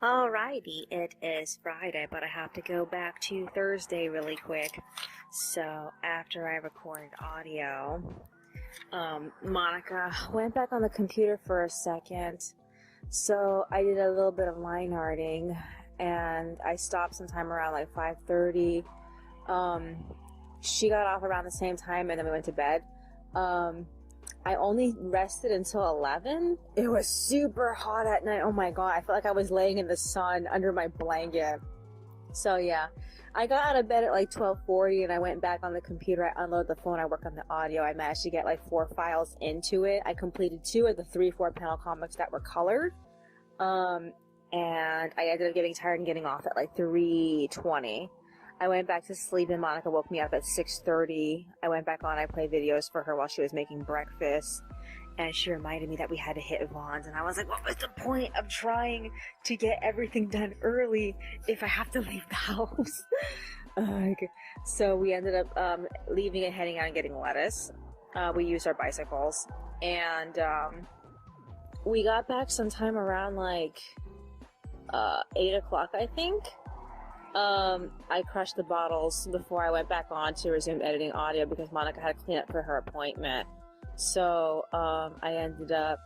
Alrighty, it is Friday, but I have to go back to Thursday really quick. So after I recorded audio, Monica went back on the computer for a second. So I did a little bit of line arting, and I stopped sometime around like 5:30. She got off around the same time, and then we went to bed. I only rested until 11. It was super hot at night. Oh my god, I felt like I was laying in the sun under my blanket. So yeah, I got out of bed at like 12:40 and I went back on the computer. I unloaded the phone, I worked on the audio. I managed to get like 4 files into it. I completed 2 of the 3 4-panel comics that were colored. And I ended up getting tired and getting off at like 3:20. I went back to sleep and Monica woke me up at 6:30. I went back on, I played videos for her while she was making breakfast. And she reminded me that we had to hit Vaughn's. And I was like, what was the point of trying to get everything done early if I have to leave the house? So we ended up leaving and heading out and getting lettuce. We used our bicycles. And we got back sometime around like 8 o'clock, I think. I crushed the bottles before I went back on to resume editing audio because Monica had to clean up for her appointment. So, I ended up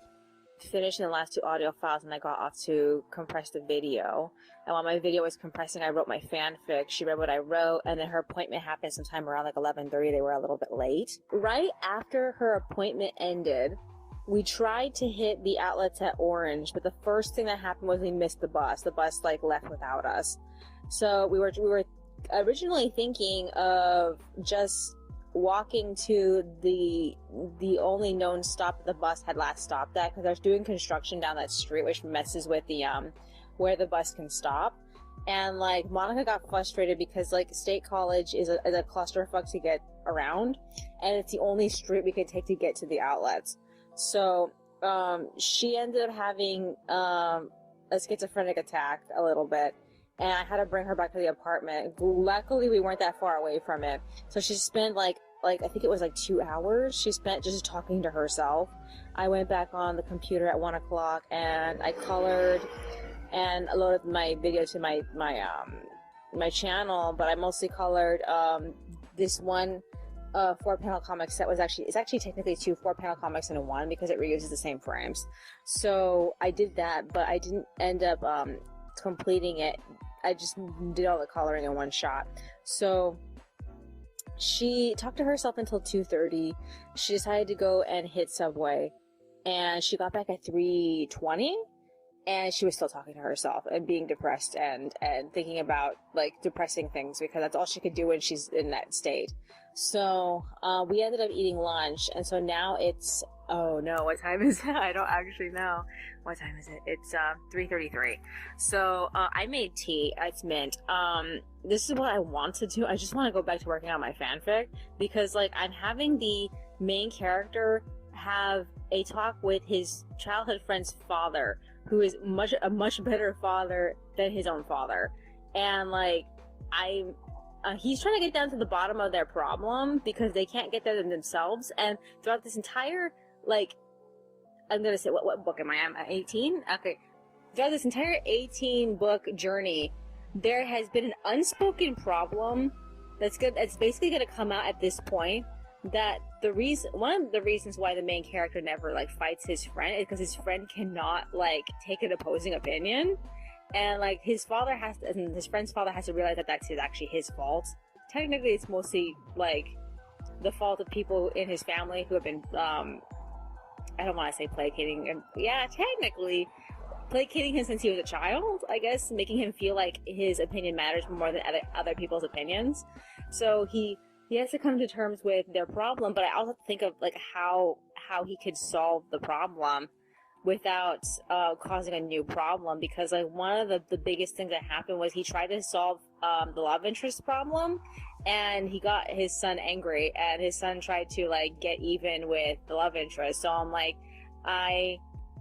finishing the last 2 audio files and I got off to compress the video. And while my video was compressing, I wrote my fanfic. She read what I wrote, and then her appointment happened sometime around like 11:30. They were a little bit late. Right after her appointment ended, we tried to hit the outlets at Orange, but the first thing that happened was we missed the bus. The bus like left without us. So we were originally thinking of just walking to the only known stop the bus had last stopped at, because they're doing construction down that street, which messes with the where the bus can stop. And like Monica got frustrated because like State College is a clusterfuck to get around, and it's the only street we could take to get to the outlets. So she ended up having a schizophrenic attack a little bit. And I had to bring her back to the apartment. Luckily, we weren't that far away from it. So she spent like I think it was like 2 hours she spent just talking to herself. I went back on the computer at 1 o'clock and I colored and loaded my video to my channel, but I mostly colored this one 4-panel comic set. It's actually technically 2 4-panel comics in one because it reuses the same frames. So I did that, but I didn't end up completing it. I just did all the coloring in one shot. So she talked to herself until 2:30. She decided to go and hit Subway, and she got back at 3:20, and she was still talking to herself and being depressed and thinking about like depressing things because that's all she could do when she's in that state. So we ended up eating lunch, and so now it's, oh no, what time is it? I don't actually know. What time is it? It's 3:33. So I made tea. It's mint. This is what I want to do. I just want to go back to working on my fanfic because like I'm having the main character have a talk with his childhood friend's father, who is a much better father than his own father, and like he's trying to get down to the bottom of their problem because they can't get there themselves. And throughout this entire, like, I'm gonna say, what book am I? I'm at 18? Okay. Throughout this entire 18-book journey, there has been an unspoken problem that's basically gonna come out at this point. That one of the reasons why the main character never, like, fights his friend is because his friend cannot, like, take an opposing opinion. And like his friend's father has to realize that that's actually his fault. Technically, it's mostly like the fault of people in his family who have been, I don't want to say placating him. Yeah, technically placating him since he was a child, I guess, making him feel like his opinion matters more than other people's opinions. So he has to come to terms with their problem, but I also have to think of like how he could solve the problem without causing a new problem, because like one of the biggest things that happened was he tried to solve the love interest problem, and he got his son angry, and his son tried to like get even with the love interest. So I'm like, I'm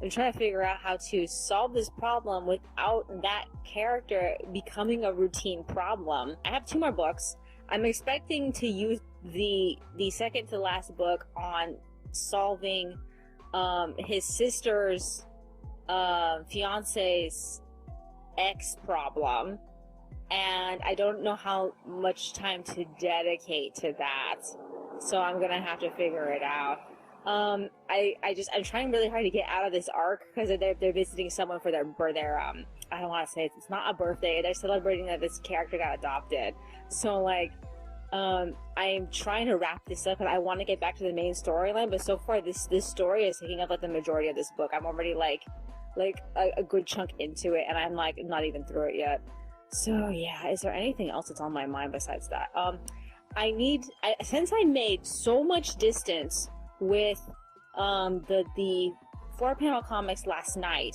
trying to figure out how to solve this problem without that character becoming a routine problem. I have 2 more books. I'm expecting to use the second to last book on solving his sister's fiance's X problem, and I don't know how much time to dedicate to that. So I'm gonna have to figure it out. I'm trying really hard to get out of this arc because they're visiting someone for their I don't want to say it's not a birthday. They're celebrating that this character got adopted. So like, I'm trying to wrap this up, and I want to get back to the main storyline. But so far, this story is taking up like the majority of this book. I'm already like a good chunk into it, and I'm like not even through it yet. So yeah, is there anything else that's on my mind besides that? Since I made so much distance with the 4-panel comics last night,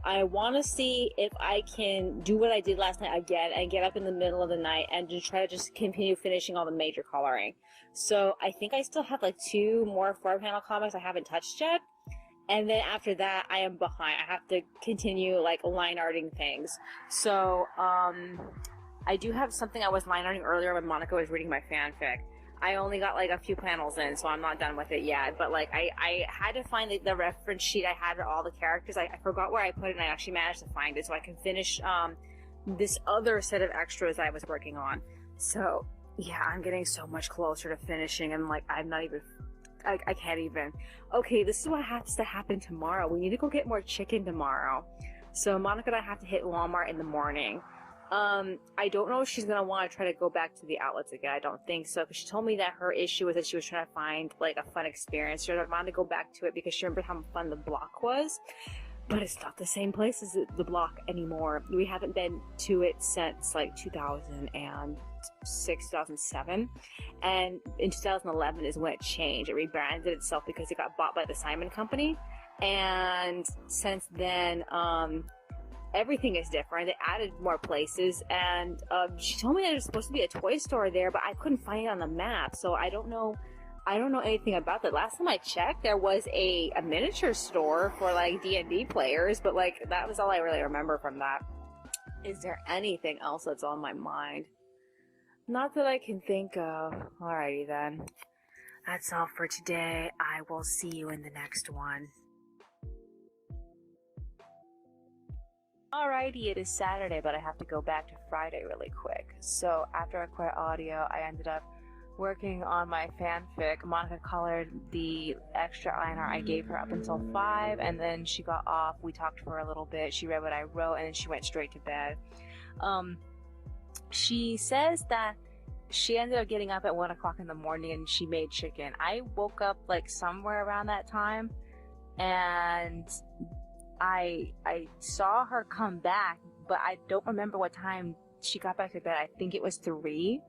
I want to see if I can do what I did last night again and get up in the middle of the night and try to just continue finishing all the major coloring. So I think I still have like 2 more 4-panel comics I haven't touched yet. And then after that, I am behind. I have to continue like line arting things. So I do have something I was line arting earlier when Monica was reading my fanfic. I only got like a few panels in, so I'm not done with it yet. But like I had to find the reference sheet I had for all the characters. I forgot where I put it, and I actually managed to find it so I can finish this other set of extras I was working on. So yeah, I'm getting so much closer to finishing, and like I'm not even. I can't even. Okay, this is what has to happen tomorrow. We need to go get more chicken tomorrow. So Monica and I have to hit Walmart in the morning. I don't know if she's gonna want to try to go back to the outlets again. I don't think so, because she told me that her issue was that she was trying to find like a fun experience. She wanted to go back to it because she remembered how fun the block was, but it's not the same place as the block anymore. We haven't been to it since like 2006, 2007, and in 2011 is when it changed. It rebranded itself because it got bought by the Simon Company, and since then, everything is different. They added more places, and she told me that there's supposed to be a toy store there, but I couldn't find it on the map, so I don't know anything about that. Last time I checked, there was a miniature store for like D&D players, but like that was all I really remember from that. Is there anything else that's on my mind? Not that I can think of. Alrighty then. That's all for today. I will see you in the next one. Alrighty, it is Saturday, but I have to go back to Friday really quick. So after I quit audio, I ended up working on my fanfic. Monica colored the extra liner I gave her up until 5, and then she got off. We talked for a little bit. She read what I wrote, and then she went straight to bed. She says that she ended up getting up at 1 o'clock in the morning and she made chicken. I woke up like somewhere around that time, and I saw her come back, but I don't remember what time she got back to bed. I think it was 3.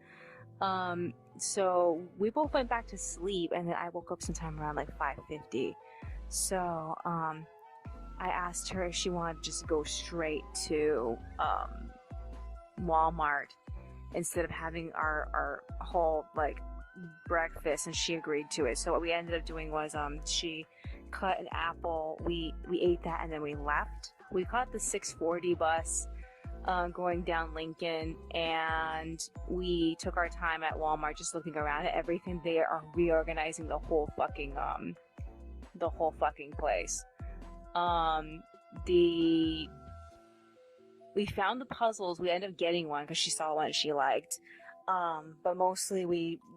So we both went back to sleep, and then I woke up sometime around like 5:50. So I asked her if she wanted to just go straight to Walmart instead of having our whole like breakfast, and she agreed to it. So what we ended up doing was she cut an apple, we ate that, and then we left. We caught the 6:40 bus going down Lincoln, and we took our time at Walmart just looking around at everything. They are reorganizing the whole fucking place. We found the puzzles. We ended up getting one because she saw one she liked. But mostly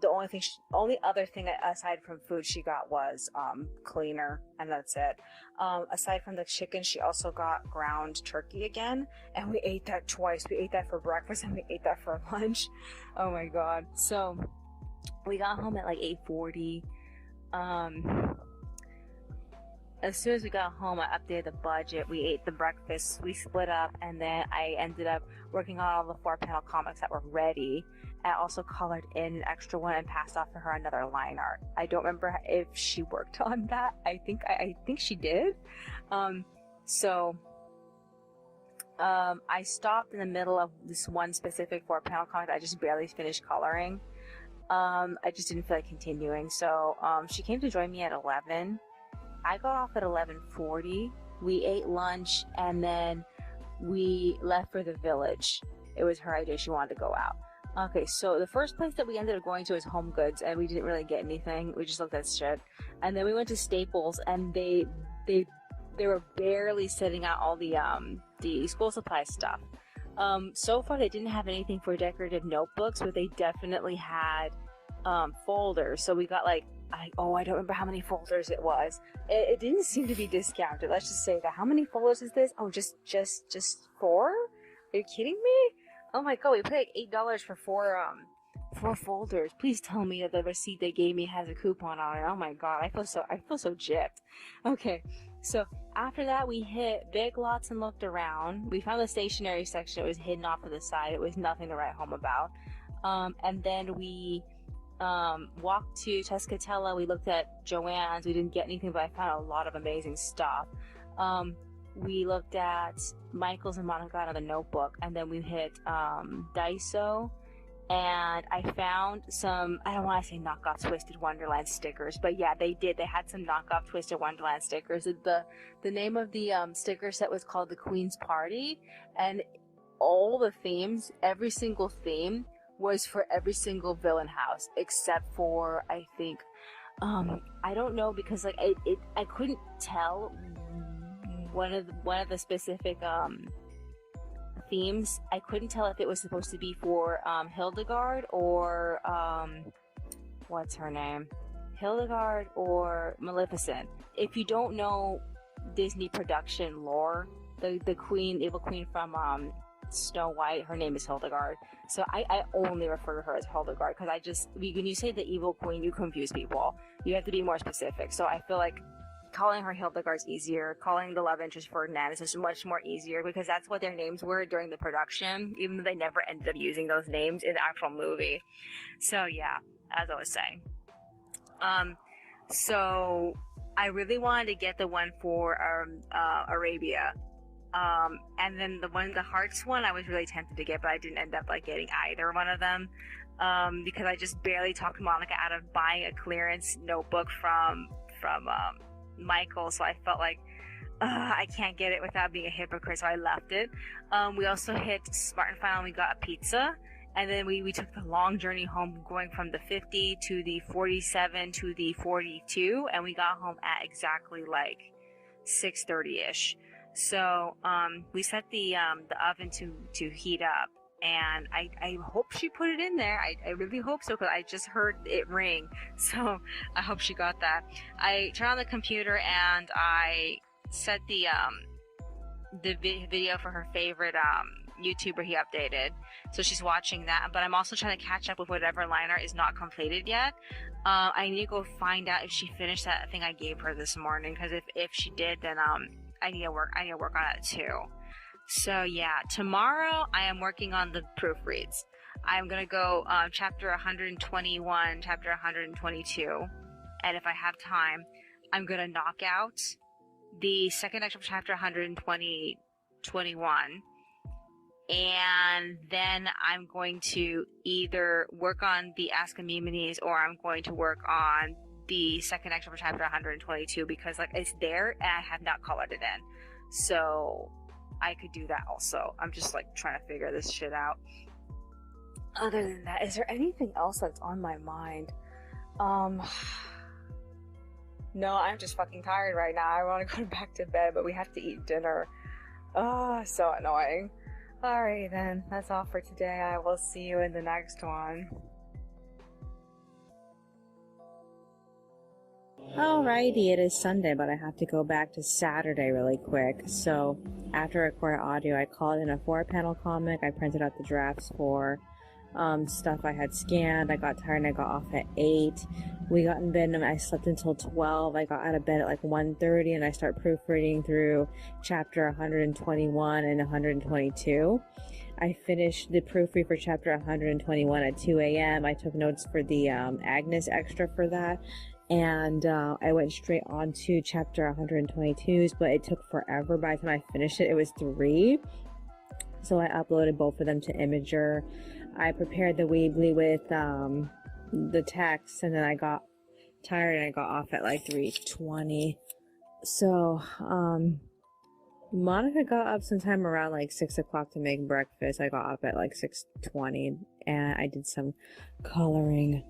the only other thing aside from food she got was cleaner, and that's it. Aside from the chicken, she also got ground turkey again, and we ate that twice. We ate that for breakfast and we ate that for lunch. Oh my god. So we got home at like 8:40. As soon as we got home, I updated the budget. We ate the breakfast, we split up, and then I ended up working on all the 4-panel comics that were ready. I also colored in an extra one and passed off to her another line art. I don't remember if she worked on that. I think she did. I stopped in the middle of this one specific 4-panel comic that I just barely finished coloring. I just didn't feel like continuing. So she came to join me at 11. I got off at 11:40. We ate lunch, and then we left for the village. It was her idea. She wanted to go out. Okay, so the first place that we ended up going to is Home Goods, and we didn't really get anything. We just looked at shit. And then we went to Staples, and they they were barely setting out all the school supply stuff. So far they didn't have anything for decorative notebooks, but they definitely had folders. So we got like, I don't remember how many folders it was. It didn't seem to be discounted. Let's just say that. How many folders is this? Oh, just 4? Are you kidding me? Oh my god, we paid like $8 for four folders. Please tell me that the receipt they gave me has a coupon on it. Oh my god, I feel so gypped. Okay, so after that we hit Big Lots and looked around. We found the stationery section. It was hidden off to the side. It was nothing to write home about. And then we walked to Tuscatella. We looked at Joann's. We didn't get anything, but I found a lot of amazing stuff. We looked at Michael's and Monica on the notebook, and then we hit Daiso, and I found some, I don't want to say knockoff Twisted Wonderland stickers, but yeah, they had some knockoff Twisted Wonderland stickers. The name of the sticker set was called the Queen's Party, and all the themes, every single theme was for every single villain house except for, I think, I don't know, because like I couldn't tell one of the specific themes. I couldn't tell if it was supposed to be for Hildegard or what's her name, Hildegard or Maleficent. If you don't know Disney production lore, the evil queen from Snow White, her name is Hildegard. So I only refer to her as Hildegard because when you say the evil queen, you confuse people. You have to be more specific. So I feel like calling her Hildegard's easier. Calling the love interest Ferdinand is just much more easier because that's what their names were during the production, even though they never ended up using those names in the actual movie. So yeah, as I was saying. So I really wanted to get the one for Arabia. And then the hearts one, I was really tempted to get, but I didn't end up like getting either one of them, because I just barely talked Monica out of buying a clearance notebook from Michael, so I felt like I can't get it without being a hypocrite, so I left it. We also hit Smart and Final, and we got a pizza, and then we took the long journey home, going from the 50 to the 47 to the 42, and we got home at exactly like 6:30ish. So we set the oven to heat up, and I hope she put it in there. I really hope so, because I just heard it ring, so I hope she got that. I turned on the computer and I set the video for her favorite YouTuber he updated, so she's watching that. But I'm also trying to catch up with whatever line art is not completed yet. I need to go find out if she finished that thing I gave her this morning, because if she did, then I need to work on it too. So yeah, tomorrow I am working on the proofreads. I'm gonna go chapter 121, chapter 122, and if I have time, I'm gonna knock out the second extra chapter 121, and then I'm going to either work on the Ask Amymoneys, or I'm going to work on the second extra for chapter 122, because like it's there and I have not colored it in, so I could do that also. I'm just like trying to figure this shit out. Other than that, is there anything else that's on my mind? No, I'm just fucking tired right now. I want to go back to bed, but we have to eat dinner. Oh, so annoying. Alright then, that's all for today. I will see you in the next one. Alrighty, it is Sunday, but I have to go back to Saturday really quick. So, after I recorded audio, I called in a 4-panel comic. I printed out the drafts for stuff I had scanned. I got tired and I got off at 8. We got in bed and I slept until 12. I got out of bed at like 1:30 and I start proofreading through chapter 121 and 122. I finished the proofread for chapter 121 at 2 a.m. I took notes for the Agnes extra for that. And I went straight on to chapter 122's, but it took forever. By the time I finished it, it was 3. So I uploaded both of them to Imager. I prepared the Weebly with the text, and then I got tired and I got off at like 3:20. So Monica got up sometime around like 6 o'clock to make breakfast. I got up at like 6:20 and I did some coloring.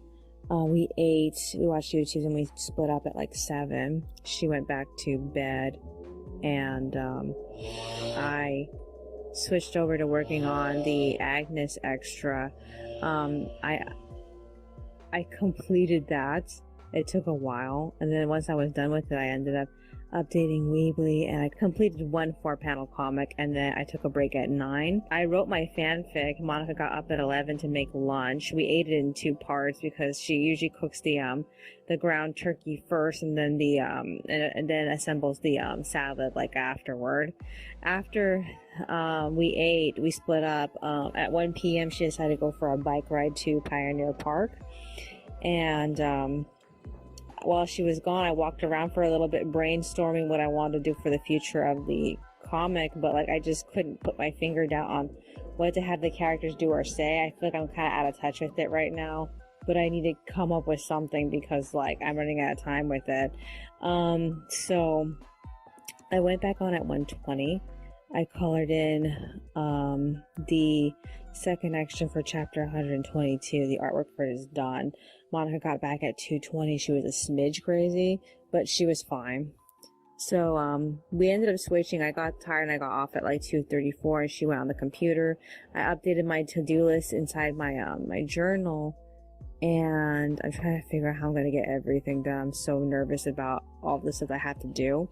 We ate, we watched YouTube, and we split up at like 7. She went back to bed. and I switched over to working on the Agnes extra. I completed that. It took a while, and then once I was done with it, I ended up updating Weebly, and I completed one 4-panel comic, and then I took a break at 9. I wrote my fanfic. Monica got up at 11 to make lunch. We ate it in 2 parts because she usually cooks the ground turkey first, and then and then assembles the salad like afterward. After we ate, we split up. At 1 p.m. she decided to go for a bike ride to Pioneer Park, and while she was gone, I walked around for a little bit brainstorming what I wanted to do for the future of the comic, but like I just couldn't put my finger down on what to have the characters do or say. I feel like I'm kind of out of touch with it right now, but I need to come up with something because like I'm running out of time with it. So I went back on at 1:20. I colored in the second extra for chapter 122. The artwork for it is done. Monica got back at 2:20. She was a smidge crazy, but she was fine. So we ended up switching. I got tired and I got off at like 2:34, and she went on the computer. I updated my to-do list inside my my journal, and I'm trying to figure out how I'm gonna get everything done. I'm so nervous about all the stuff I have to do.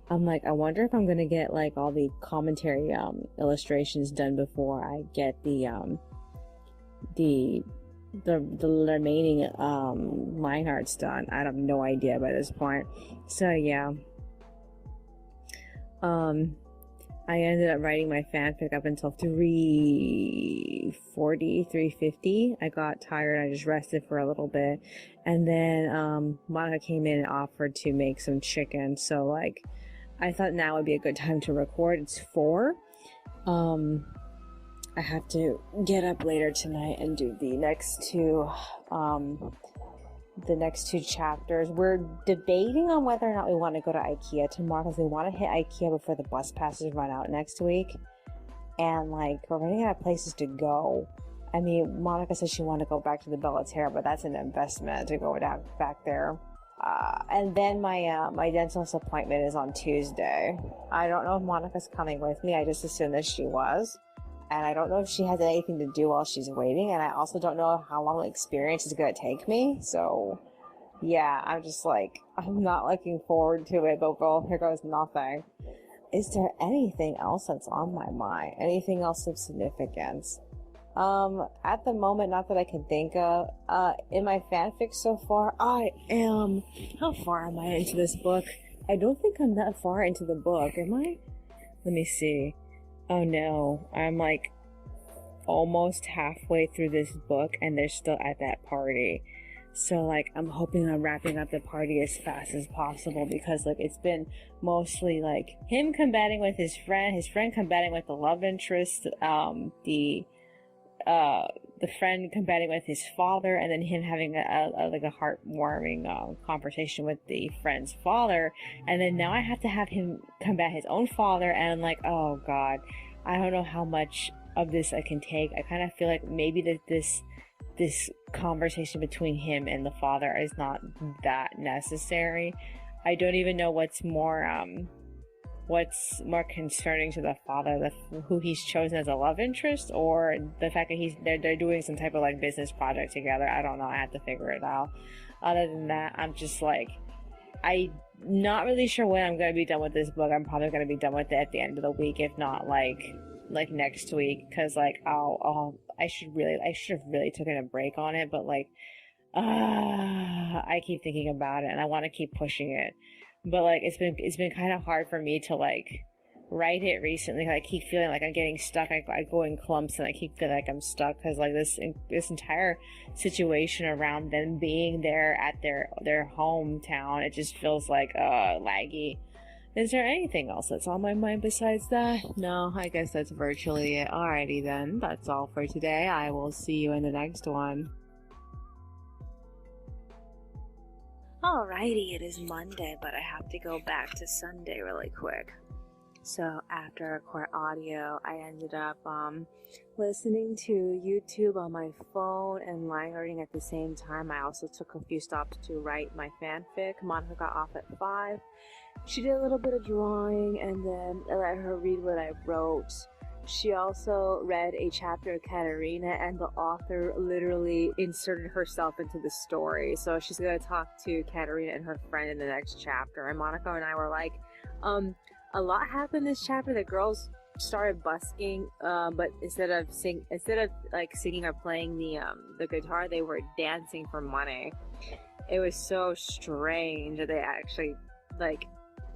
I'm like, I wonder if I'm gonna get like all the commentary illustrations done before I get the remaining line arts done. I have no idea by this point. So yeah, I ended up writing my fanfic up until 3:50. I got tired. I just rested for a little bit, and then Monica came in and offered to make some chicken. So like, I thought now would be a good time to record. It's 4. I have to get up later tonight and do the next 2 chapters. We're debating on whether or not we want to go to Ikea tomorrow, because we want to hit Ikea before the bus passes run out next week, and like we're running out of places to go. I mean, Monica says she wanted to go back to the Bellaterra, but that's an investment to go down back there. And then my dentist appointment is on Tuesday. I don't know if Monica's coming with me. I just assumed that she was. And I don't know if she has anything to do while she's waiting. And I also don't know how long the experience is going to take me. So, yeah, I'm just like, I'm not looking forward to it. But, well, here goes nothing. Is there anything else that's on my mind? Anything else of significance? At the moment, not that I can think of. In my fanfic so far, how far am I into this book? I don't think I'm that far into the book, am I? Let me see. Oh no, I'm like almost halfway through this book and they're still at that party. So like, I'm hoping I'm wrapping up the party as fast as possible, because like it's been mostly like him combating with his friend combating with the love interest, the friend combating with his father, and then him having a heartwarming conversation with the friend's father, and then now I have to have him combat his own father, and I'm like, oh god, I don't know how much of this I can take. I kind of feel like maybe that this conversation between him and the father is not that necessary. I don't even know what's more concerning to the father, who he's chosen as a love interest, or the fact that they're doing some type of like business project together. I don't know. I have to figure it out. Other than that, I'm just like, I'm not really sure when I'm going to be done with this book. I'm probably going to be done with it at the end of the week, if not like next week, because like I should have really taken a break on it, but like I keep thinking about it and I want to keep pushing it. But like it's been kind of hard for me to like write it recently. I keep feeling like I'm getting stuck. I go in clumps and I keep feeling like I'm stuck, because like this entire situation around them being there at their hometown, it just feels like laggy. Is there anything else that's on my mind besides that? No, I guess that's virtually it. Alrighty then, that's all for today. I will see you in the next one. Alrighty, it is Monday, but I have to go back to Sunday really quick. So after I record audio, I ended up listening to YouTube on my phone and line reading at the same time. I also took a few stops to write my fanfic. Monica got off at 5, She did a little bit of drawing, and then I let her read what I wrote. She also read a chapter of Katerina, and the author literally inserted herself into the story. So she's going to talk to Katerina and her friend in the next chapter. And Monica and I were like, a lot happened this chapter. The girls started busking, but instead of singing or playing the guitar, they were dancing for money. It was so strange that they actually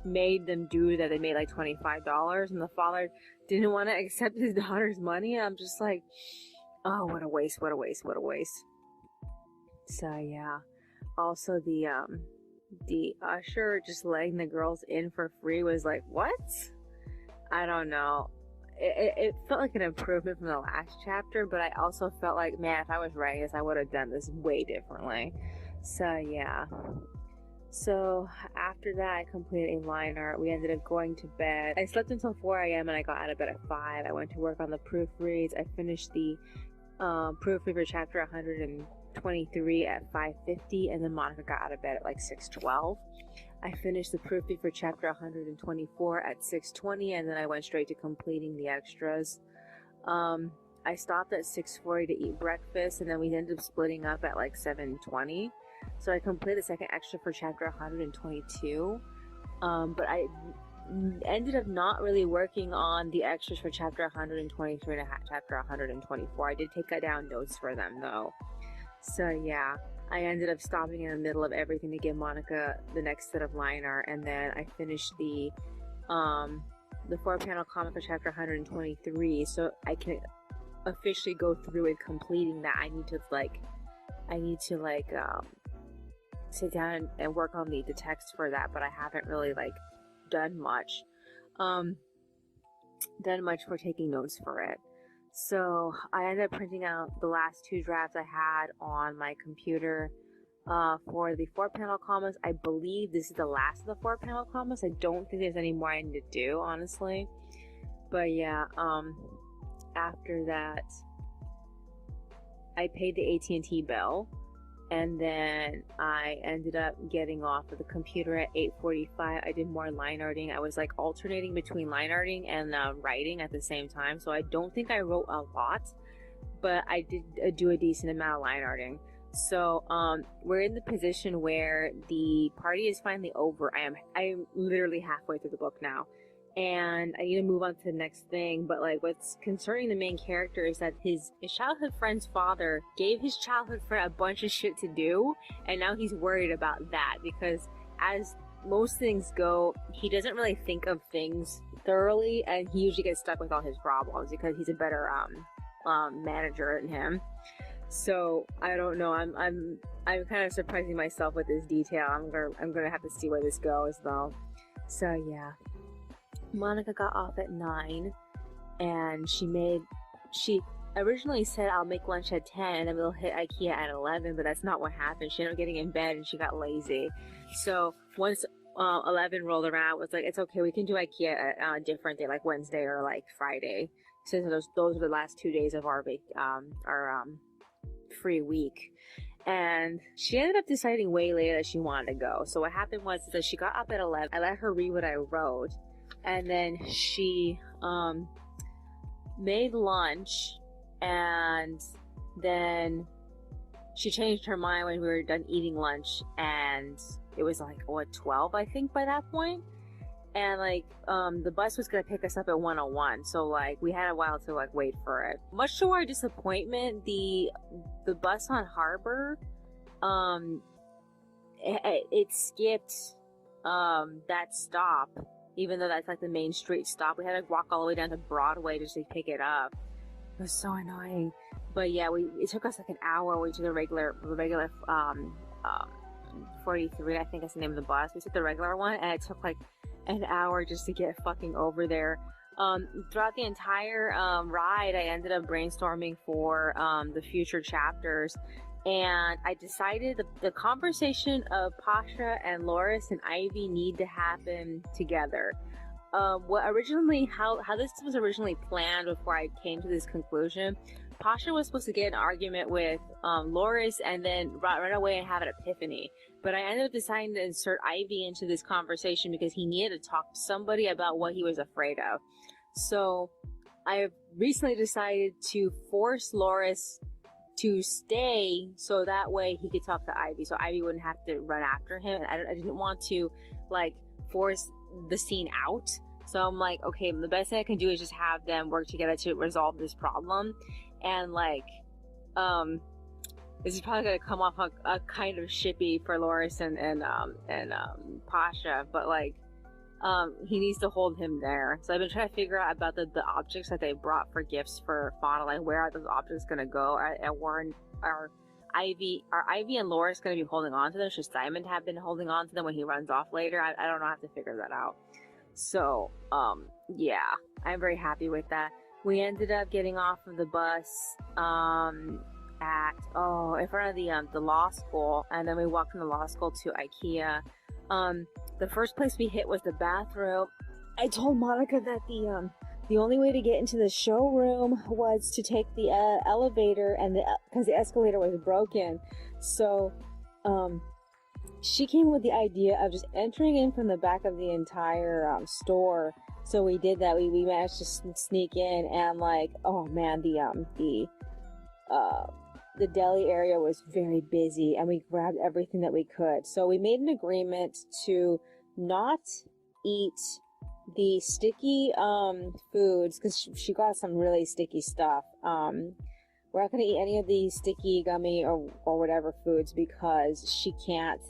made them do that. They made like $25, and the father didn't want to accept his daughter's money. I'm just like, oh, what a waste. So yeah. Also the usher just letting the girls in for free was like, what? I don't know. It felt like an improvement from the last chapter, but I also felt like, man, if I was writing this, I would have done this way differently. So yeah. So after that, I completed a line art. We ended up going to bed. I slept until 4 a.m. and I got out of bed at 5. I went to work on the proofreads. I finished the proofread for chapter 123 at 5:50, and then Monica got out of bed at like 6:12. I finished the proofread for chapter 124 at 6:20, and then I went straight to completing the extras. I stopped at 6:40 to eat breakfast, and then we ended up splitting up at like 7:20. So I completed the second extra for chapter 122, but I ended up not really working on the extras for chapter 123 and chapter 124. I did take down notes for them though. So yeah, I ended up stopping in the middle of everything to give Monica the next set of line art, and then I finished the 4-panel comic for chapter 123, so I can officially go through it completing that. I need to sit down and work on the text for that, but I haven't really done much for taking notes for it. So I ended up printing out the last 2 drafts I had on my computer for the 4-panel comics. I believe this is the last of the 4-panel comics. I don't think there's any more I need to do, honestly. But yeah, after that, I paid the AT&T bill, and then I ended up getting off of the computer at 8:45. I did more line arting. I was alternating between line arting and writing at the same time, so I don't think I wrote a lot, but I did do a decent amount of line arting. So we're in the position where the party is finally over. I'm literally halfway through the book now, and I need to move on to the next thing. But what's concerning the main character is that his childhood friend's father gave his childhood friend a bunch of shit to do, and now he's worried about that, because as most things go, he doesn't really think of things thoroughly, and he usually gets stuck with all his problems because he's a better manager than him. So I don't know. I'm kind of surprising myself with this detail. I'm gonna have to see where this goes though. So yeah. Monica got off at 9, and she originally said I'll make lunch at 10 and then we'll hit Ikea at 11, but that's not what happened. She ended up getting in bed and she got lazy. So once 11 rolled around, it was like, it's okay, we can do Ikea at a different day, like Wednesday or Friday, since those are the last 2 days of our free week. And she ended up deciding way later that she wanted to go. So what happened was that she got up at 11. I let her read what I wrote, and then she made lunch, and then she changed her mind when we were done eating lunch, and it was 12 I think by that point. And the bus was gonna pick us up at 1:01, so we had a while to wait for it. Much to our disappointment, the bus on Harbor, it skipped that stop, even though that's the main street stop. We had to walk all the way down to Broadway just to pick it up. It was so annoying. But yeah, it took us an hour. We took the regular 43, I think that's the name of the bus. We took the regular one, and it took an hour just to get fucking over there. Throughout the entire ride, I ended up brainstorming for the future chapters, and I decided the conversation of Pasha and Loris and Ivy need to happen together. How this was originally planned before I came to this conclusion, Pasha was supposed to get an argument with Loris and then run away and have an epiphany. But I ended up deciding to insert Ivy into this conversation because he needed to talk to somebody about what he was afraid of. So I recently decided to force Loris to stay so that way he could talk to Ivy, so Ivy wouldn't have to run after him. I didn't want to like force the scene out. So I'm like, okay, the best thing I can do is just have them work together to resolve this problem. And like, this is probably gonna come off a kind of shippy for Loris and Pasha, but like, he needs to hold him there. So I've been trying to figure out about the objects that they brought for gifts for Fauna. Like, where are those objects gonna go? Are Ivy and Loris gonna be holding on to them? Should Simon have been holding on to them when he runs off later? I don't know. I have to figure that out. So, yeah, I'm very happy with that. We ended up getting off of the bus, in front of the law school, and then we walked from the law school to Ikea. The first place we hit was the bathroom. I told Monica that the only way to get into the showroom was to take the elevator, and because the escalator was broken. So, she came with the idea of just entering in from the back of the entire store. So we did that. We managed to sneak in, and like, oh man, the deli area was very busy, and we grabbed everything that we could. So we made an agreement to not eat the sticky foods, because she got some really sticky stuff. We're not going to eat any of the sticky gummy or whatever foods because she can't,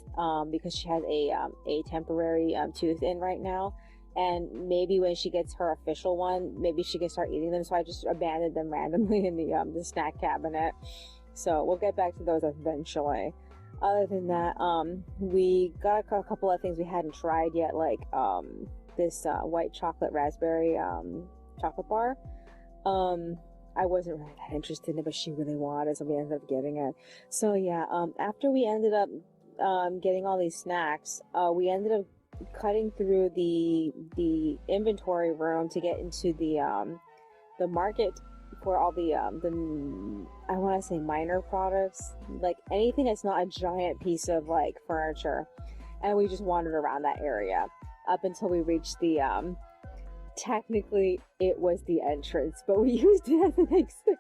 because she has a temporary tooth in right now. And maybe when she gets her official one, maybe she can start eating them. So I just abandoned them randomly in the snack cabinet. So we'll get back to those eventually. Other than that, we got a couple of things we hadn't tried yet, like this white chocolate raspberry chocolate bar. I wasn't really that interested in it, but she really wanted it, so we ended up getting it. So yeah, after we ended up getting all these snacks, we ended up cutting through the inventory room to get into the market for all the I want to say minor products, like anything that's not a giant piece of like furniture. And we just wandered around that area up until we reached the technically it was the entrance, but we used it as an exit.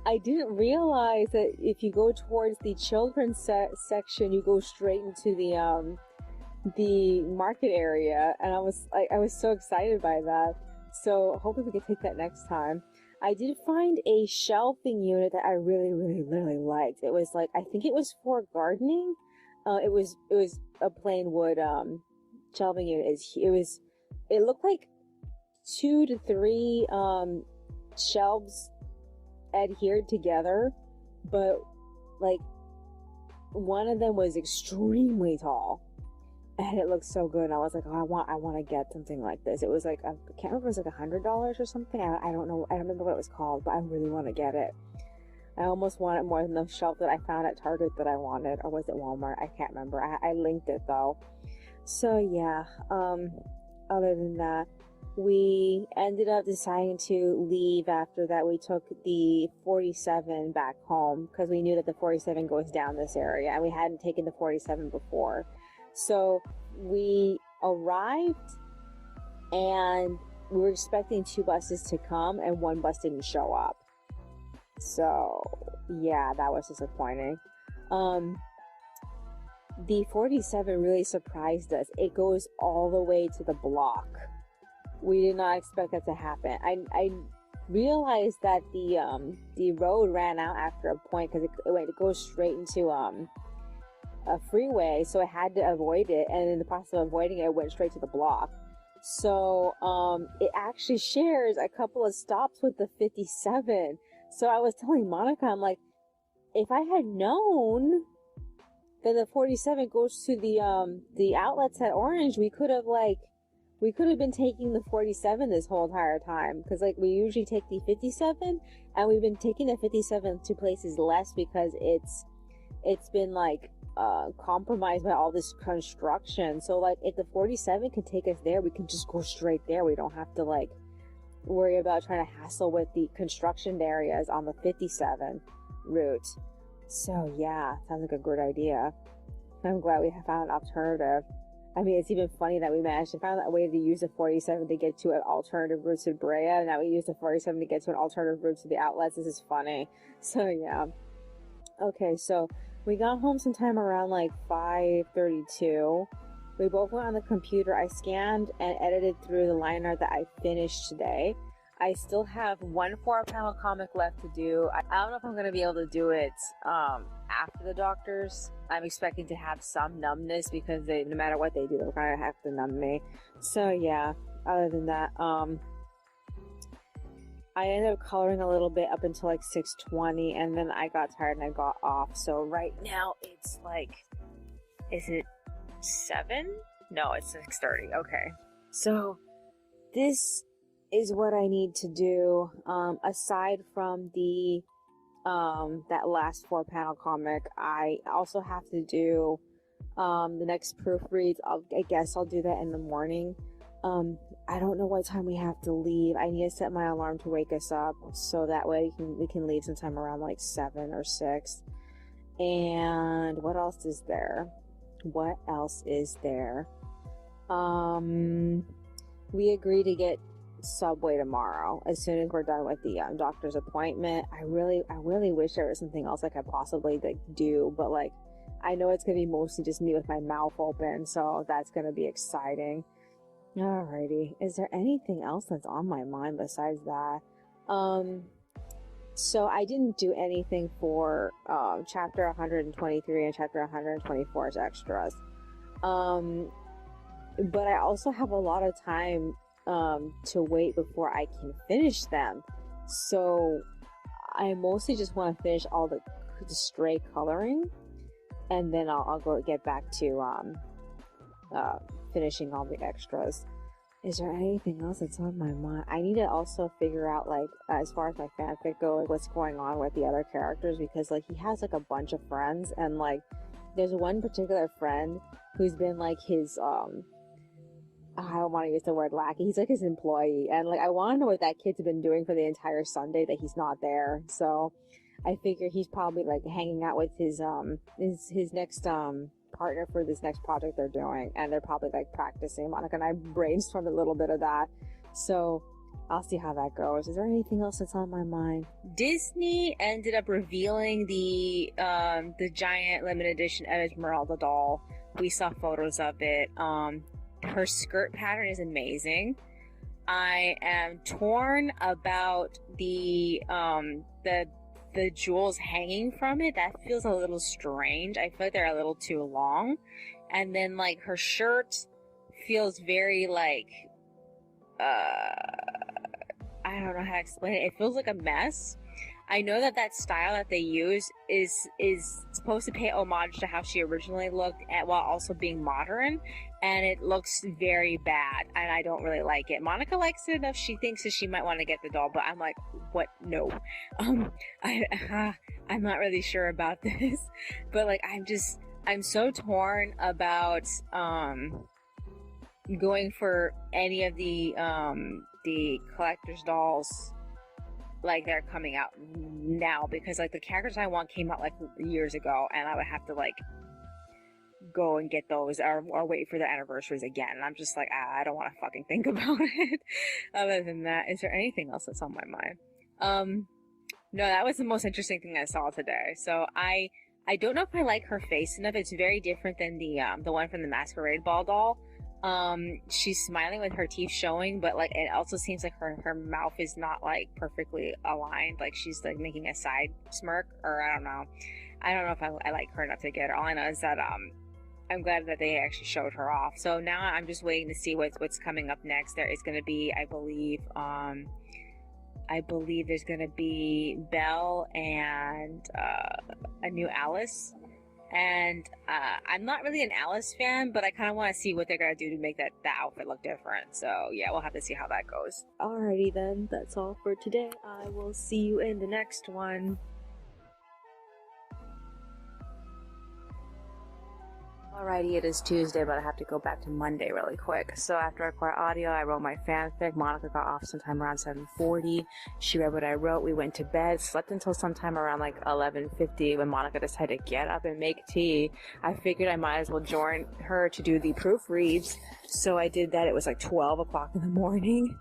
I didn't realize that if you go towards the children's section, you go straight into the market area, and I was so excited by that. So hopefully we can take that next time. I did find a shelving unit that I really liked. It was like, I think it was for gardening. It was a plain wood shelving unit. It looked like 2 to 3 shelves adhered together, but like one of them was extremely tall, and it looked so good. And I was like, oh, I want to get something like this. It was like, I can't remember, it was like $100 or something. I don't know. I don't remember what it was called, but I really want to get it. I almost want it more than the shelf that I found at Target that I wanted, or was it Walmart? I can't remember. I linked it though. So yeah, other than that, we ended up deciding to leave after that. We took the 47 back home because we knew that the 47 goes down this area, and we hadn't taken the 47 before. So we arrived, and we were expecting 2 buses to come, and 1 bus didn't show up. So yeah, that was disappointing. The 47 really surprised us. It goes all the way to the block. We did not expect that to happen. I realized that the road ran out after a point because it goes straight into a freeway, so I had to avoid it, and in the process of avoiding it, it went straight to the block. So it actually shares a couple of stops with the 57. So I was telling Monica, I'm like, if I had known that the 47 goes to the outlets at Orange, we could have been taking the 47 this whole entire time, because like we usually take the 57, and we've been taking the 57 to places less because it's been like compromised by all this construction. So like if the 47 can take us there, we can just go straight there. We don't have to like worry about trying to hassle with the construction areas on the 57 route. So yeah, sounds like a good idea. I'm glad we have found an alternative. I mean, it's even funny that we managed to find a way to use the 47 to get to an alternative route to Brea, and now we use the 47 to get to an alternative route to the outlets. This is funny. So yeah. Okay, so we got home sometime around like 5:32. We both went on the computer. I scanned and edited through the line art that I finished today. I still have one 4-panel comic left to do. I don't know if I'm going to be able to do it after the doctors. I'm expecting to have some numbness because no matter what they do, they're going to have to numb me. So yeah, other than that, I ended up coloring a little bit up until like 6:20, and then I got tired and I got off. So right now it's like, is it 7? No, it's 6:30. Okay. So this is what I need to do. Aside from the that last 4-panel comic, I also have to do the next proofreads. I guess I'll do that in the morning. I don't know what time we have to leave. I need to set my alarm to wake us up so that way we can leave sometime around like 7 or 6. And what else is there? What else is there? We agreed to get Subway tomorrow as soon as we're done with the doctor's appointment. I really wish there was something else I could possibly like do, but like I know it's gonna be mostly just me with my mouth open, so that's gonna be exciting. Alrighty, is there anything else that's on my mind besides that? So I didn't do anything for chapter 123 and chapter 124's extras, but I also have a lot of time to wait before I can finish them. So I mostly just want to finish all the stray coloring, and then I'll go get back to finishing all the extras. Is there anything else that's on my mind? I need to also figure out, like, as far as my fanfic go, like, what's going on with the other characters, because like he has like a bunch of friends, and like there's one particular friend who's been like his I don't want to use the word lackey. He's like his employee, and like I want to know what that kid's been doing for the entire Sunday that he's not there. So I figure he's probably like hanging out with his next partner for this next project they're doing, and they're probably like practicing. Monica and I brainstormed a little bit of that, so I'll see how that goes. Is there anything else that's on my mind? Disney ended up revealing the giant limited edition Esmeralda doll. We saw photos of it. Her skirt pattern is amazing. I am torn about the jewels hanging from it. That feels a little strange. I feel like they're a little too long. And then like her shirt feels very like I don't know how to explain it. It feels like a mess. I know that style that they use is supposed to pay homage to how she originally looked while also being modern, and it looks very bad, and I don't really like it. Monica likes it enough. She thinks that she might want to get the doll, but I'm like, what? No. I'm not really sure about this, but like I'm so torn about going for any of the collector's dolls like they're coming out now, because like the characters I want came out like years ago, and I would have to like go and get those or wait for the anniversaries again, and I'm just like, I don't want to fucking think about it. Other than that, is there anything else that's on my mind? No, that was the most interesting thing I saw today. So I don't know if I like her face enough. It's very different than the one from the Masquerade Ball doll. She's smiling with her teeth showing, but like it also seems like her mouth is not like perfectly aligned, like she's like making a side smirk, or I don't know if I like her enough to get her. All I know is that I'm glad that they actually showed her off. So now I'm just waiting to see what's coming up next. There is going to be, I believe there's going to be Belle and a new Alice. And I'm not really an Alice fan, but I kind of want to see what they're going to do to make that outfit look different. So yeah, we'll have to see how that goes. Alrighty then, that's all for today. I will see you in the next one. Alrighty, it is Tuesday, but I have to go back to Monday really quick. So after I recorded audio, I wrote my fanfic. Monica got off sometime around 7:40. She read what I wrote. We went to bed, slept until sometime around like 11:50 when Monica decided to get up and make tea. I figured I might as well join her to do the proofreads. So I did that. It was like 12 o'clock in the morning.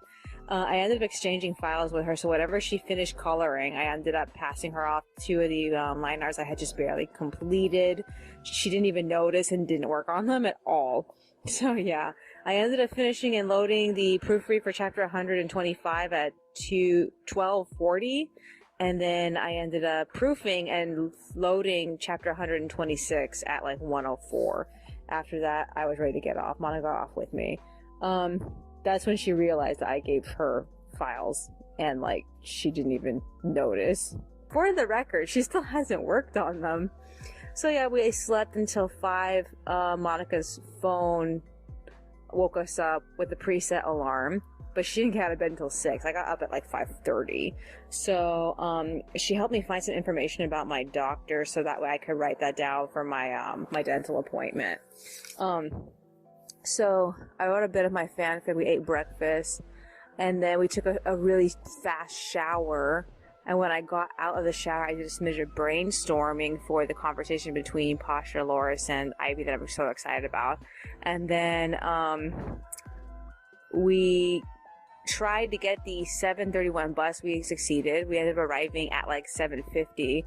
I ended up exchanging files with her, so whatever she finished coloring, I ended up passing her off 2 of the line arts I had just barely completed. She didn't even notice and didn't work on them at all. So yeah, I ended up finishing and loading the proofread for chapter 125 at 12:40, and then I ended up proofing and loading chapter 126 at like 1:04. After that, I was ready to get off. Monica got off with me. That's when she realized that I gave her files, and like she didn't even notice. For the record, she still hasn't worked on them. So yeah, we slept until 5. Monica's phone woke us up with the preset alarm, but she didn't get out of bed until 6. I got up at like 5:30. So she helped me find some information about my doctor, so that way I could write that down for my my dental appointment. So I wrote a bit of my fanfic. We ate breakfast, and then we took a really fast shower. And when I got out of the shower, I did a smidge of brainstorming for the conversation between Pasha, Loris, and Ivy that I'm so excited about. And then we tried to get the 7:31 bus. We succeeded. We ended up arriving at like 7:50,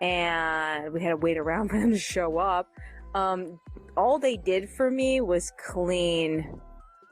and we had to wait around for them to show up. All they did for me was clean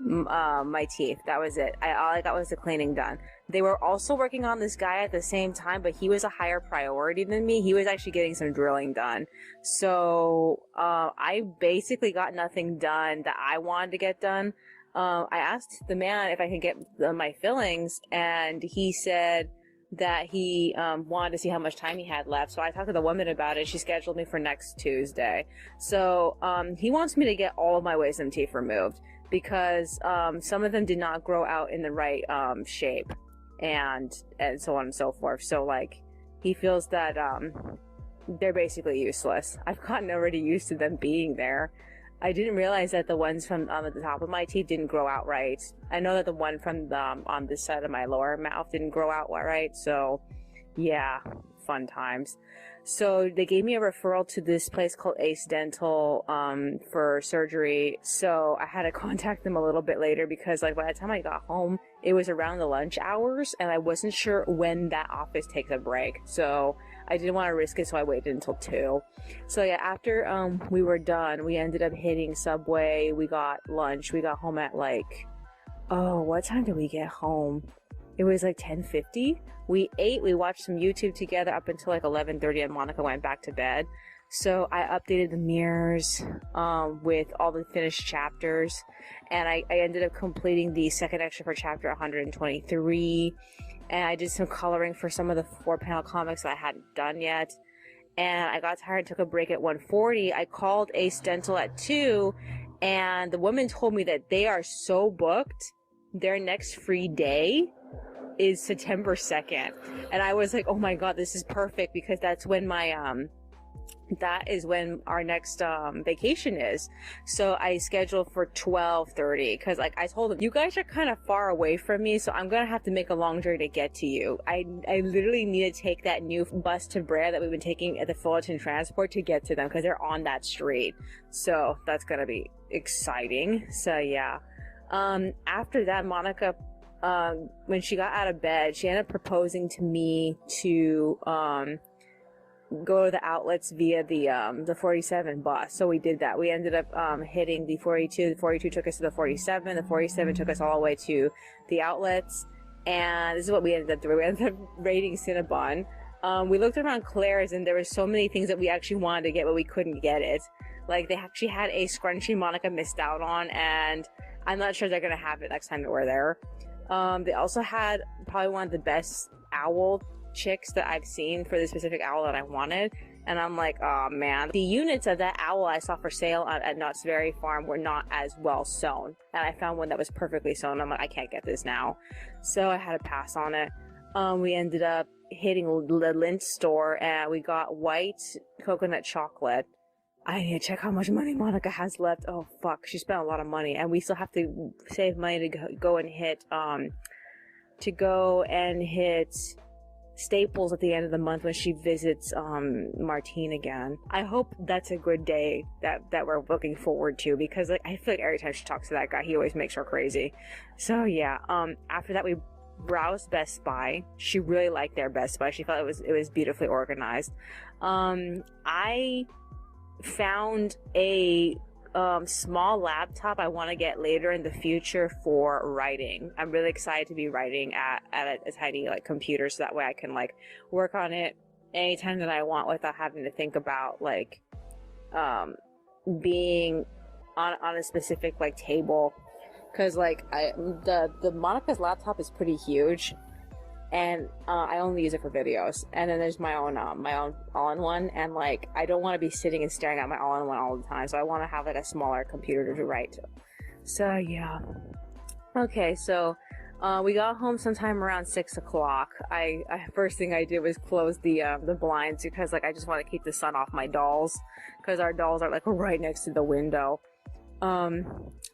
my teeth. That was it. All I got was the cleaning done. They were also working on this guy at the same time, but he was a higher priority than me. He was actually getting some drilling done. So I basically got nothing done that I wanted to get done. I asked the man if I could get my fillings, and he said that he wanted to see how much time he had left. So I talked to the woman about it. She scheduled me for next Tuesday. So he wants me to get all of my wisdom teeth removed because some of them did not grow out in the right shape, and so on and so forth. So like he feels that they're basically useless. I've gotten already used to them being there. I didn't realize that the ones from at the top of my teeth didn't grow out right. I know that the one from on this side of my lower mouth didn't grow out right. So, yeah, fun times. So they gave me a referral to this place called Ace Dental for surgery. So I had to contact them a little bit later because like by the time I got home, it was around the lunch hours, and I wasn't sure when that office takes a break. So I didn't want to risk it, so I waited until 2. So yeah, after we were done, we ended up hitting Subway. We got lunch. We got home at like, oh, what time did we get home? It was like 10:50. We ate, we watched some YouTube together up until like 11:30, and Monica went back to bed. So I updated the mirrors with all the finished chapters, and I ended up completing the second extra for chapter 123, and I did some coloring for some of the 4-panel comics that I hadn't done yet. And I got tired and took a break at 1:40. I called Ace Dental at 2, and the woman told me that they are so booked. Their next free day is September 2nd. And I was like, oh my god, this is perfect, because that's when my that is when our next vacation is. So I scheduled for 12:30, because like I told them, you guys are kind of far away from me, so I'm gonna have to make a long journey to get to you. I literally need to take that new bus to Brea that we've been taking at the Fullerton Transport to get to them, because they're on that street. So that's gonna be exciting. So yeah. After that, Monica, when she got out of bed, she ended up proposing to me to go to the outlets via the 47 bus. So we did that. We ended up hitting the 42. The 42 took us to the 47. The 47 took us all the way to the outlets. And this is what we ended up doing. We ended up raiding Cinnabon. We looked around Claire's, and there were so many things that we actually wanted to get, but we couldn't get it. Like, they actually had a scrunchie Monica missed out on, and I'm not sure they're going to have it next time that we're there. They also had probably one of the best owl chicks that I've seen for the specific owl that I wanted. And I'm like, oh man. The units of that owl I saw for sale at Knott's Berry Farm were not as well sewn. And I found one that was perfectly sewn. I'm like, I can't get this now. So I had to pass on it. We ended up hitting the Lindt store, and we got white coconut chocolate. I need to check how much money Monica has left. Oh fuck, she spent a lot of money, and we still have to save money to go and hit Staples at the end of the month when she visits Martine again. I hope that's a good day that we're looking forward to, because like I feel like every time she talks to that guy, he always makes her crazy. So yeah, after that we browsed Best Buy. She really liked their Best Buy. She felt it was beautifully organized. I found a small laptop I want to get later in the future for writing. I'm really excited to be writing at a tiny like computer, so that way I can like work on it anytime that I want without having to think about like being on a specific like table, because like the Monica's laptop is pretty huge, and I only use it for videos. And then there's my own all-in-one, and like I don't want to be sitting and staring at my all-in-one all the time, so I want to have like a smaller computer to write to. So yeah. Okay, so we got home sometime around 6 o'clock. I first thing I did was close the blinds, because like I just want to keep the sun off my dolls, because our dolls are like right next to the window.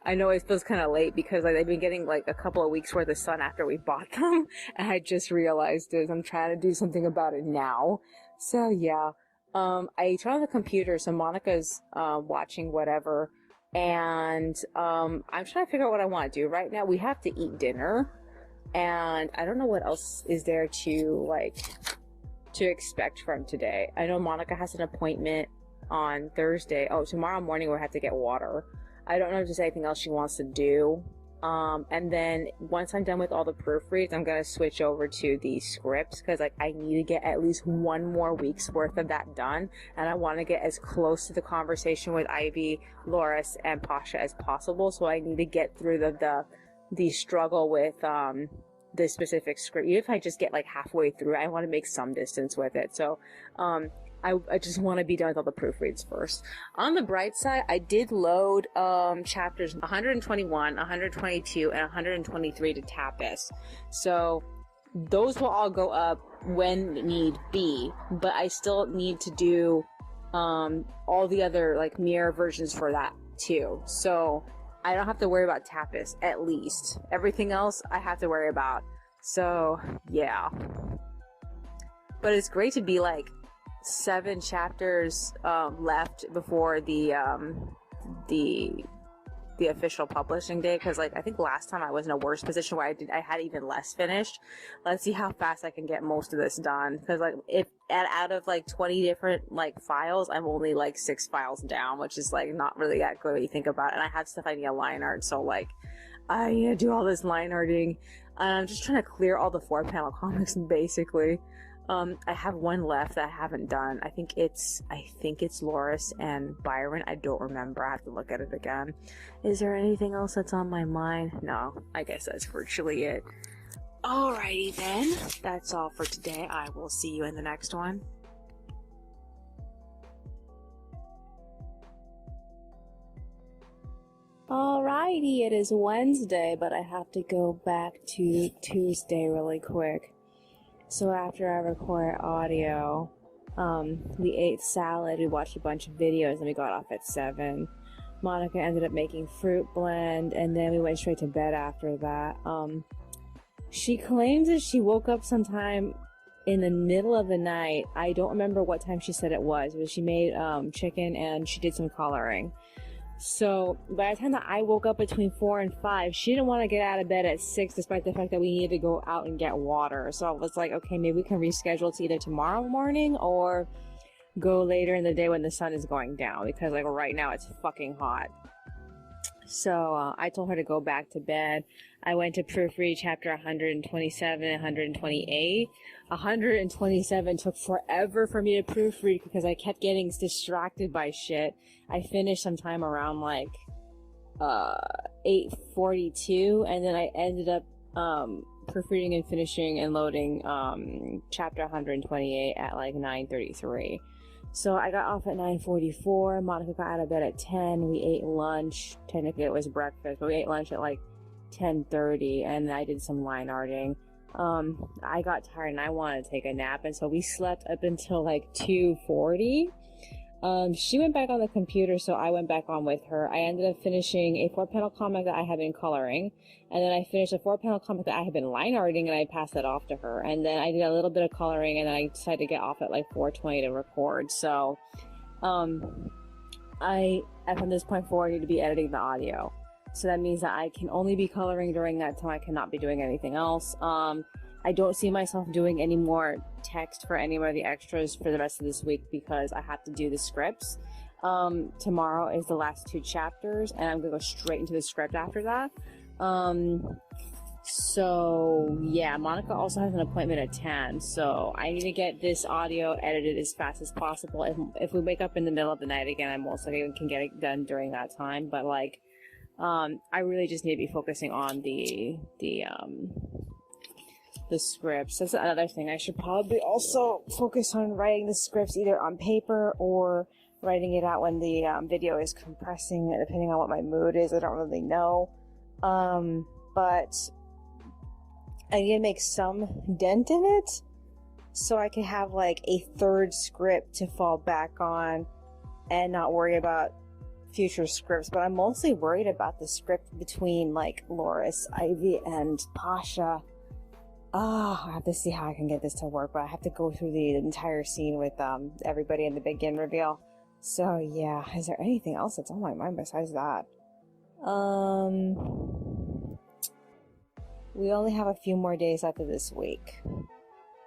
I know it feels kind of late, because like they've been getting like a couple of weeks worth of sun after we bought them, and I just realized it. I'm trying to do something about it now. So yeah, I turned on the computer, so Monica's watching whatever, and I'm trying to figure out what I want to do right now. We have to eat dinner, and I don't know what else is there to expect from today. I know Monica has an appointment on Thursday. Oh, tomorrow morning we'll have to get water. I don't know if there's anything else she wants to do. And then once I'm done with all the proofreads, I'm gonna switch over to the scripts, because like I need to get at least one more week's worth of that done, and I want to get as close to the conversation with Ivy, Loris, and Pasha as possible. So I need to get through the struggle with the specific script. Even if I just get like halfway through, I want to make some distance with it. So I just want to be done with all the proofreads first. On the bright side, I did load chapters 121, 122, and 123 to Tapas. So those will all go up when need be, but I still need to do all the other like mirror versions for that too. So I don't have to worry about Tapas, at least. Everything else I have to worry about. So yeah. But it's great to be like 7 chapters left before the official publishing date, because like I think last time I was in a worse position where I had even less finished. Let's see how fast I can get most of this done, because like if out of like 20 different like files, I'm only like 6 files down, which is like not really that good when you think about it. And I have stuff I need to line art, so like I need to do all this line arting. I'm just trying to clear all the 4-panel comics basically. I have one left that I haven't done. I think it's Loris and Byron. I don't remember. I have to look at it again. Is there anything else that's on my mind? No, I guess that's virtually it. Alrighty then. That's all for today. I will see you in the next one. Alrighty, it is Wednesday, but I have to go back to Tuesday really quick. So after I record audio, we ate salad, we watched a bunch of videos, and we got off at 7. Monica ended up making fruit blend, and then we went straight to bed after that. She claims that she woke up sometime in the middle of the night. I don't remember what time she said it was, but she made chicken and she did some coloring. So by the time that I woke up between 4 and 5, she didn't want to get out of bed at 6, despite the fact that we needed to go out and get water. So I was like, okay, maybe we can reschedule to either tomorrow morning or go later in the day when the sun is going down, because like right now it's fucking hot. So I told her to go back to bed. I went to proofread chapter 127 and 128. 127 took forever for me to proofread because I kept getting distracted by shit. I finished sometime around like 8:42, and then I ended up proofreading and finishing and loading chapter 128 at like 9:33. So I got off at 9:44. Monica got out of bed at 10. We ate lunch. Technically it was breakfast, but we ate lunch at like 10:30, and I did some line arting. I got tired and I wanted to take a nap, and so we slept up until like 2:40. She went back on the computer, so I went back on with her. I ended up finishing a 4-panel comic that I had been coloring, and then I finished a 4-panel comic that I had been line arting, and I passed that off to her. And then I did a little bit of coloring, and then I decided to get off at like 4:20 to record. So, from this point forward, need to be editing the audio. So that means that I can only be coloring during that time. I cannot be doing anything else. I don't see myself doing any more text for any more of the extras for the rest of this week because I have to do the scripts. Tomorrow is the last 2 chapters, and I'm gonna go straight into the script after that. So yeah, Monica also has an appointment at 10, so I need to get this audio edited as fast as possible. If we wake up in the middle of the night again, I most likely can get it done during that time, but like, I really just need to be focusing on the scripts. That's another thing. I should probably also focus on writing the scripts either on paper or writing it out when the video is compressing, depending on what my mood is. I don't really know. But I need to make some dent in it so I can have like a 3rd script to fall back on and not worry about future scripts. But I'm mostly worried about the script between like Loris, Ivy, and Pasha. I have to see how I can get this to work, but I have to go through the entire scene with everybody in the begin reveal. So yeah, is there anything else that's on my mind besides that? We only have a few more days after this week.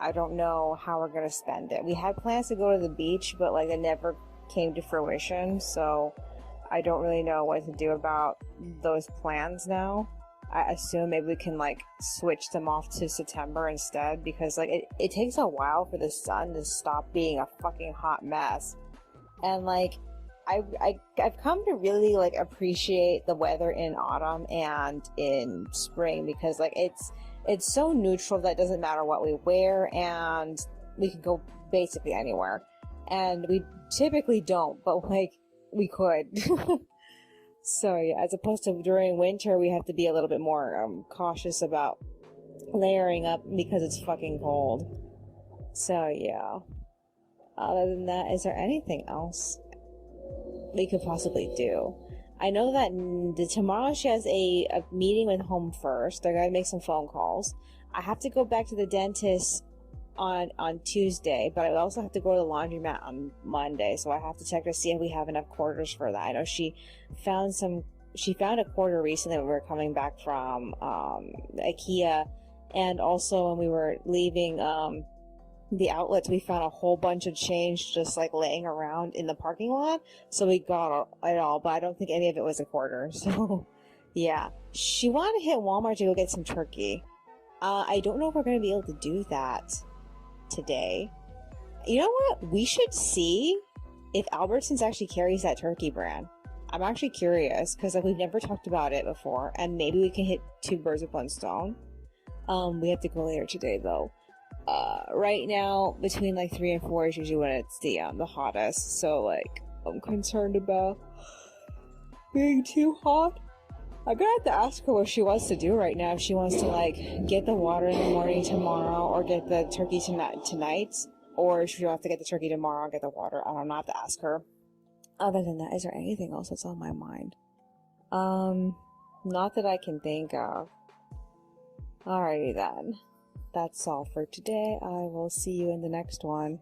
I don't know how we're gonna spend it. We had plans to go to the beach, but like it never came to fruition, so I don't really know what to do about those plans now. I assume maybe we can like switch them off to September instead, because like it takes a while for the sun to stop being a fucking hot mess. And like I've come to really like appreciate the weather in autumn and in spring, because like it's so neutral that it doesn't matter what we wear and we can go basically anywhere. And we typically don't, but like we could. So yeah, as opposed to during winter, we have to be a little bit more cautious about layering up because it's fucking cold. So yeah. Other than that, is there anything else we could possibly do? I know that tomorrow she has a meeting with Home First. They're gonna make some phone calls. I have to go back to the dentist on Tuesday, but I also have to go to the laundromat on Monday, so I have to check to see if we have enough quarters for that. I know she found a quarter recently when we were coming back from Ikea, and also when we were leaving the outlets, we found a whole bunch of change just like laying around in the parking lot, so we got it all, but I don't think any of it was a quarter. So yeah, she wanted to hit Walmart to go get some turkey. I don't know if we're going to be able to do that today. You know what? We should see if Albertsons actually carries that turkey brand. I'm actually curious because like, we've never talked about it before, and maybe we can hit 2 birds with 1 stone. We have to go later today though. Right now between like 3 and 4 is usually when it's the hottest. So like I'm concerned about being too hot. I'm gonna have to ask her what she wants to do right now. If she wants to like get the water in the morning tomorrow, or get the turkey tonight, or if she wants to get the turkey tomorrow and get the water. I don't know. I have to ask her. Other than that, is there anything else that's on my mind? Not that I can think of. Alrighty then. That's all for today. I will see you in the next one.